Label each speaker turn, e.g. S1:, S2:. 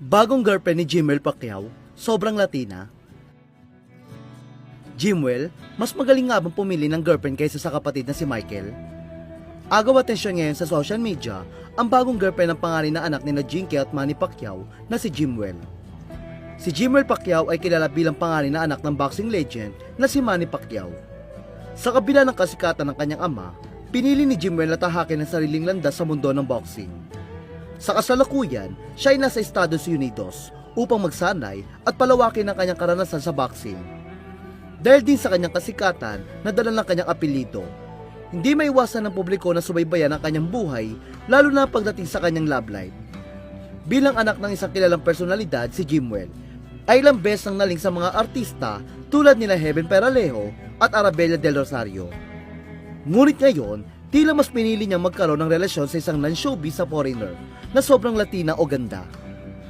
S1: Bagong girlfriend ni Jimwell Pacquiao, sobrang Latina. Jimwell, mas magaling nga bang pumili ng girlfriend kaysa sa kapatid na si Michael? Agaw atensyon ngayon sa social media ang bagong girlfriend ng panganay na anak ni na Jinky at Manny Pacquiao na si Jimwell. Si Jimwell Pacquiao ay kilala bilang panganay na anak ng boxing legend na si Manny Pacquiao. Sa kabila ng kasikatan ng kanyang ama, pinili ni Jimwell na tahakin ang sariling landas sa mundo ng boxing. Sa kasalukuyan, siya ay nasa Estados Unidos upang magsanay at palawakin ang kanyang karanasan sa boxing. Dahil din sa kanyang kasikatan, nadala ng kanyang apelyido. Hindi maiwasan ng publiko na subaybayan ang kanyang buhay, lalo na pagdating sa kanyang love life. Bilang anak ng isang kilalang personalidad, si Jimwell ay ilang beses nang naling sa mga artista tulad nila Heaven Peralejo at Arabella Del Rosario. Ngunit ngayon, tila mas pinili niyang magkaroon ng relasyon sa isang non-showbiz sa foreigner na sobrang Latina o ganda.